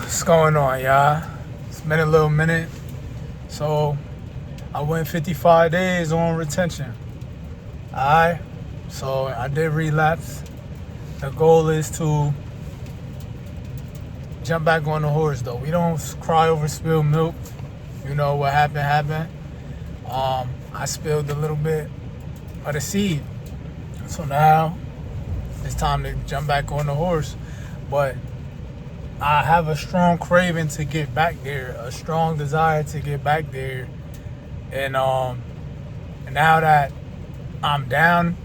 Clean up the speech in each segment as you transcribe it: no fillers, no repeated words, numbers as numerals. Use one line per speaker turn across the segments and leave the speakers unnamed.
What's going on, y'all? It's been a little minute. So, I went 55 days on retention. Alright? So, I did relapse. The goal is to jump back on the horse, though. We don't cry over spilled milk. You know what happened. I spilled a little bit of the seed. So now, it's time to jump back on the horse. But I have a strong craving to get back there, a strong desire to get back there. And now that I'm down,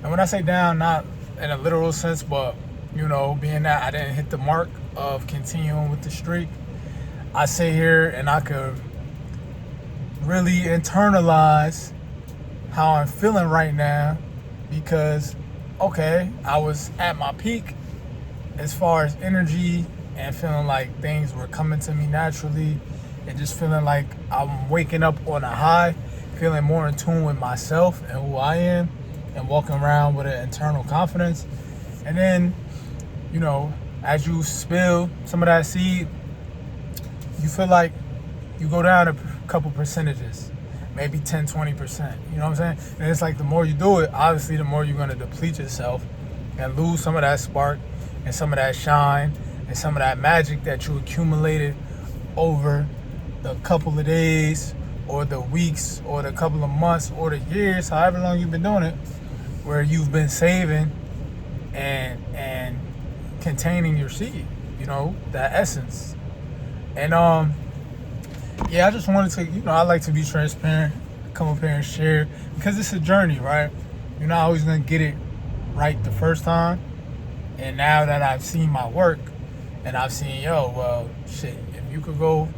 and when I say down, not in a literal sense, but, you know, being that I didn't hit the mark of continuing with the streak, I sit here and I could really internalize how I'm feeling right now because, okay, I was at my peak as far as energy and feeling like things were coming to me naturally and just feeling like I'm waking up on a high, feeling more in tune with myself and who I am and walking around with an internal confidence. And then, you know, as you spill some of that seed, you feel like you go down a couple percentages, maybe 10, 20%. You know what I'm saying? And it's like the more you do it, obviously the more you're going to deplete yourself and lose some of that spark and some of that shine and some of that magic that you accumulated over the couple of days or the weeks or the couple of months or the years, however long you've been doing it, where you've been saving and containing your seed, you know, that essence. And yeah, I just wanted to, you know, I like to be transparent, come up here and share, because it's a journey, right? You're not always gonna get it right the first time. And now that I've seen my work and I've seen, well, shit, if you could go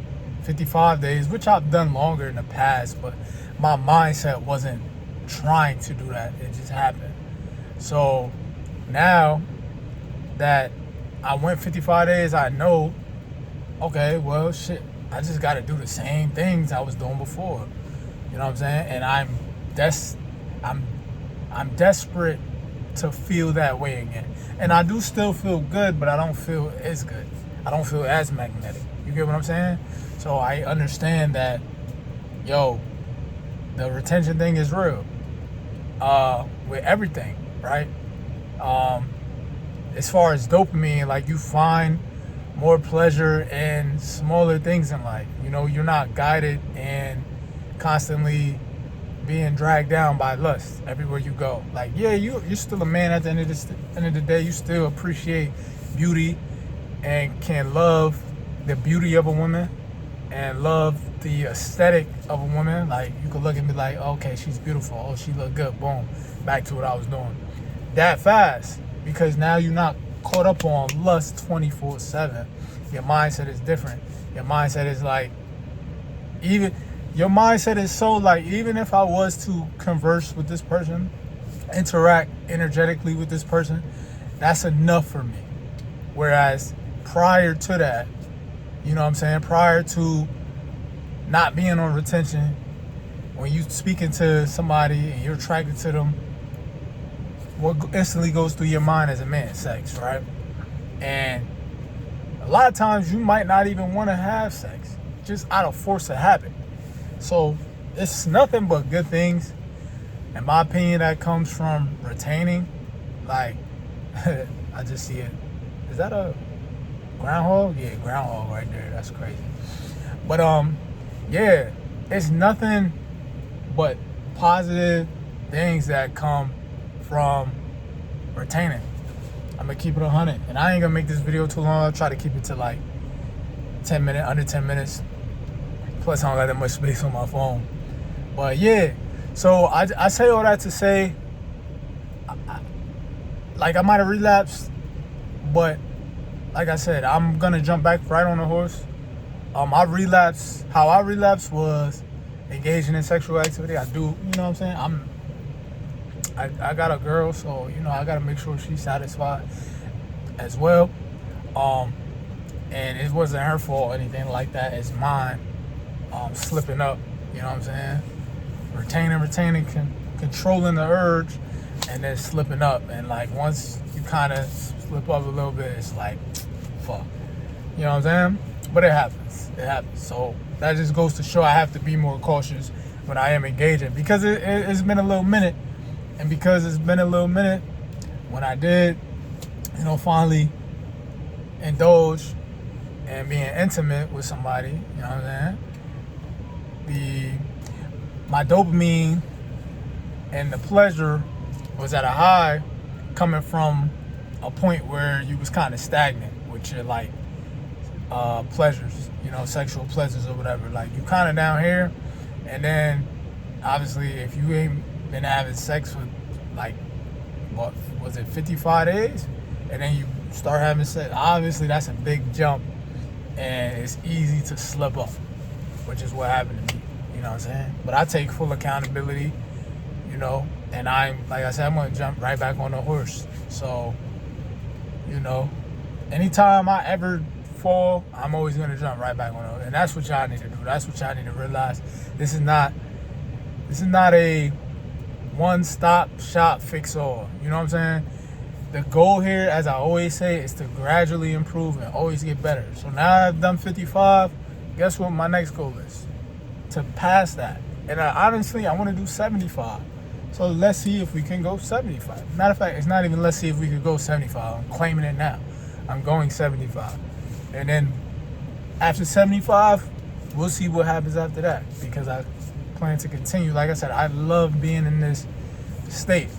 55 days, which I've done longer in the past, but my mindset wasn't trying to do that. It just happened. So now that I went 55 days, I know, okay, well, shit, I just got to do the same things I was doing before. You know what I'm saying? And I'm desperate to feel that way again. And I do still feel good, but I don't feel as good. I don't feel as magnetic. You get what I'm saying? So I understand that, the retention thing is real. With everything, right? As far as dopamine, like you find more pleasure in smaller things in life. You know, you're not guided and constantly being dragged down by lust everywhere you go. Like, yeah, you're still a man at the end of the day. You still appreciate beauty and can love the beauty of a woman and love the aesthetic of a woman. Like, you could look and be like, okay, she's beautiful. Oh, she look good. Boom. Back to what I was doing. That fast. Because now you're not caught up on lust 24/7. Your mindset is different. Your mindset is like, your mindset is so like, even if I was to converse with this person, interact energetically with this person, that's enough for me. Whereas prior to that, you know what I'm saying, prior to not being on retention, when you speaking to somebody and you're attracted to them, what instantly goes through your mind as a man? Sex, right? And a lot of times you might not even want to have sex, just out of force of habit. So it's nothing but good things, in my opinion, that comes from retaining. Like, I just see it. Is that a groundhog? Yeah, groundhog right there. That's crazy. But yeah, it's nothing but positive things that come from retaining. I'm gonna keep it 100, and I ain't gonna make this video too long. I'll try to keep it to like 10 minutes, under 10 minutes. Plus, I don't got that much space on my phone. But yeah, so I say all that to say, I might have relapsed, but like I said, I'm gonna jump back right on the horse. How I relapsed was engaging in sexual activity. I do, you know what I'm saying? I got a girl, so, you know, I gotta make sure she's satisfied as well. And it wasn't her fault or anything like that. It's mine. Slipping up, you know what I'm saying? Retaining, controlling the urge, and then slipping up. And like once you kind of slip up a little bit, it's like, fuck. You know what I'm saying? But it happens. It happens. So that just goes to show I have to be more cautious when I am engaging, because it's been a little minute. And because it's been a little minute, when I did, finally indulge and being intimate with somebody, you know what I'm saying? My dopamine and the pleasure was at a high, coming from a point where you was kind of stagnant with your pleasures, sexual pleasures or whatever. Like, you kind of down here, and then obviously if you ain't been having sex for what was it, 55 days, and then you start having sex, obviously that's a big jump, and it's easy to slip up, which is what happened to me. You know what I'm saying? But I take full accountability, and like I said, I'm gonna jump right back on the horse. So, anytime I ever fall, I'm always gonna jump right back on it. And that's what y'all need to do. That's what y'all need to realize. This is not a one-stop shop fix-all. You know what I'm saying? The goal here, as I always say, is to gradually improve and always get better. So now I've done 55. Guess what my next goal is? To pass that. And honestly, I want to do 75. So let's see if we can go 75. Matter of fact, it's not even let's see if we could go 75. I'm claiming it now. I'm going 75. And then after 75, we'll see what happens after that, because I plan to continue. Like I said, I love being in this state.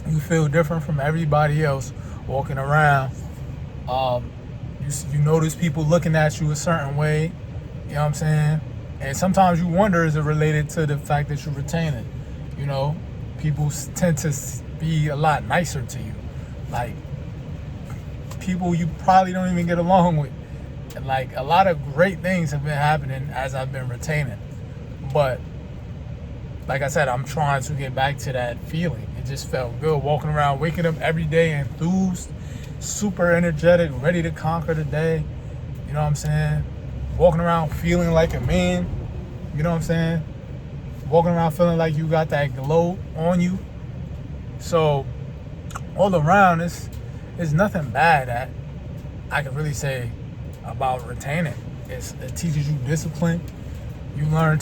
You feel different from everybody else walking around. You notice people looking at you a certain way. You know what I'm saying? And sometimes you wonder, is it related to the fact that you're retaining? People tend to be a lot nicer to you. Like, people you probably don't even get along with. And a lot of great things have been happening as I've been retaining. But like I said, I'm trying to get back to that feeling. It just felt good walking around, waking up every day enthused, super energetic, ready to conquer the day. You know what I'm saying? Walking around feeling like a man. You know what I'm saying? Walking around feeling like you got that glow on you. So all around, it's nothing bad that I can really say about retaining. It teaches you discipline. You learn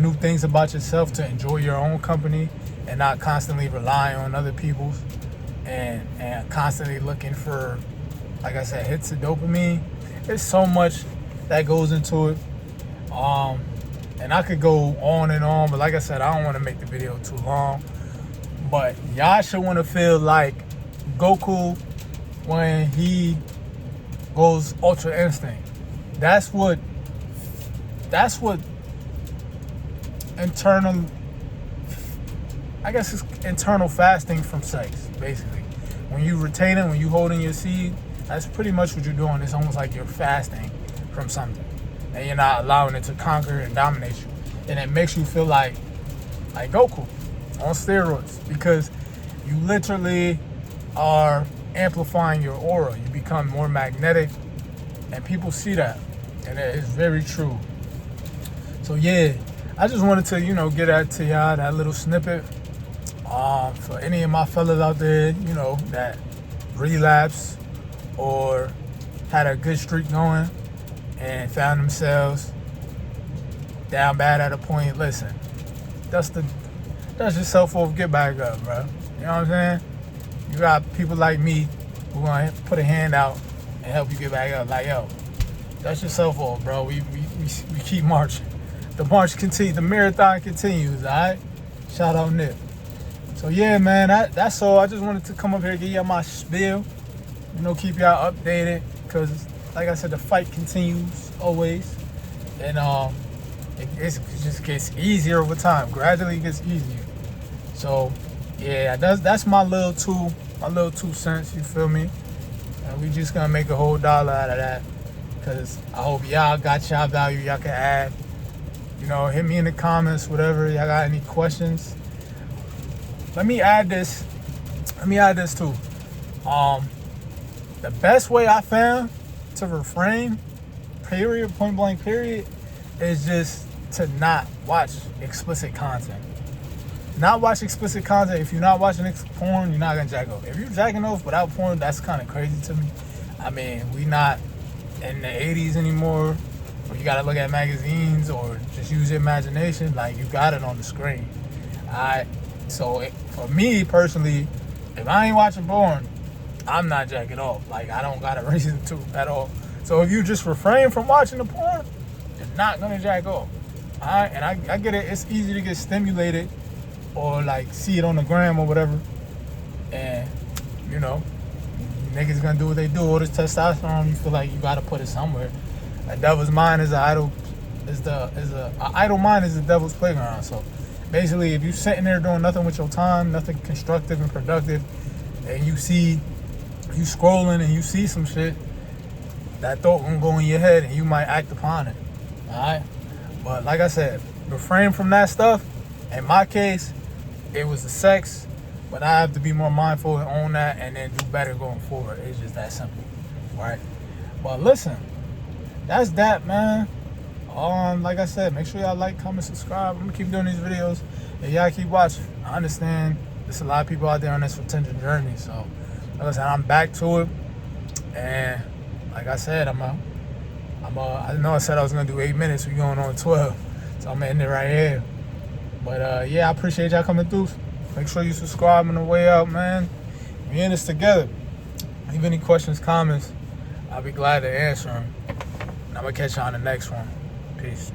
new things about yourself to enjoy your own company and not constantly rely on other people's and constantly looking for, like I said, hits of dopamine. There's so much that goes into it. And I could go on and on, but like I said, I don't want to make the video too long. But y'all should want to feel like Goku when he goes Ultra Instinct. That's what internal, I guess it's internal fasting from sex, basically. When you retain it, when you holding your seed, that's pretty much what you're doing. It's almost like you're fasting from something, and you're not allowing it to conquer and dominate you. And it makes you feel like Goku on steroids, because you literally are amplifying your aura. You become more magnetic, and people see that, and it is very true. So yeah, I just wanted to, get that to y'all, that little snippet. For any of my fellas out there, that relapse or had a good streak going and found themselves down bad at a point, listen, dust yourself off, get back up, bro. You know what I'm saying? You got people like me who gonna put a hand out and help you get back up. Like, yo, dust yourself off, bro. We keep marching. The march continues. The marathon continues. All right. Shout out Nip. So yeah, man, that's all. I just wanted to come up here and give y'all my spiel. Keep y'all updated, because like I said, the fight continues always, and it just gets easier over time. Gradually, it gets easier. So yeah, that's my little 2 cents. You feel me? And we just gonna make a whole dollar out of that, because I hope y'all got y'all value y'all can add. Hit me in the comments, whatever. Y'all got any questions? Let me add this too. The best way I found to refrain, period, point blank period, is just to not watch explicit content. Not watch explicit content. If you're not watching porn, you're not gonna jack off. If you're jacking off without porn, that's kind of crazy to me. I mean, we not in the 80s anymore, or you gotta look at magazines or just use your imagination. Like, you got it on the screen. Alright, so for me personally, if I ain't watching porn, I'm not jacking off. Like, I don't got a reason to at all. So if you just refrain from watching the porn, you're not gonna jack off. Alright, and I get it. It's easy to get stimulated or like see it on the gram or whatever, and you know, niggas gonna do what they do. All this testosterone, you feel like you gotta put it somewhere. A devil's mind is an idle, an idle mind is the devil's playground. So basically, if you sitting there doing nothing with your time, nothing constructive and productive, and you scrolling and you see some shit, that thought gonna go in your head and you might act upon it. Alright? But like I said, refrain from that stuff. In my case, it was the sex, but I have to be more mindful and own that and then do better going forward. It's just that simple. Right? But listen, that's that, man. Like I said, make sure y'all like, comment, subscribe. I'm gonna keep doing these videos and y'all keep watching. I understand there's a lot of people out there on this retention journey, so like I said, I'm back to it. And like I said, I know I said I was gonna do 8 minutes. We're going on 12, so I'm gonna end it right here. But yeah, I appreciate y'all coming through. Make sure you subscribe on the way out, man. We in this together. Leave any questions, comments. I'll be glad to answer them. And I'm gonna catch y'all on the next one. Peace.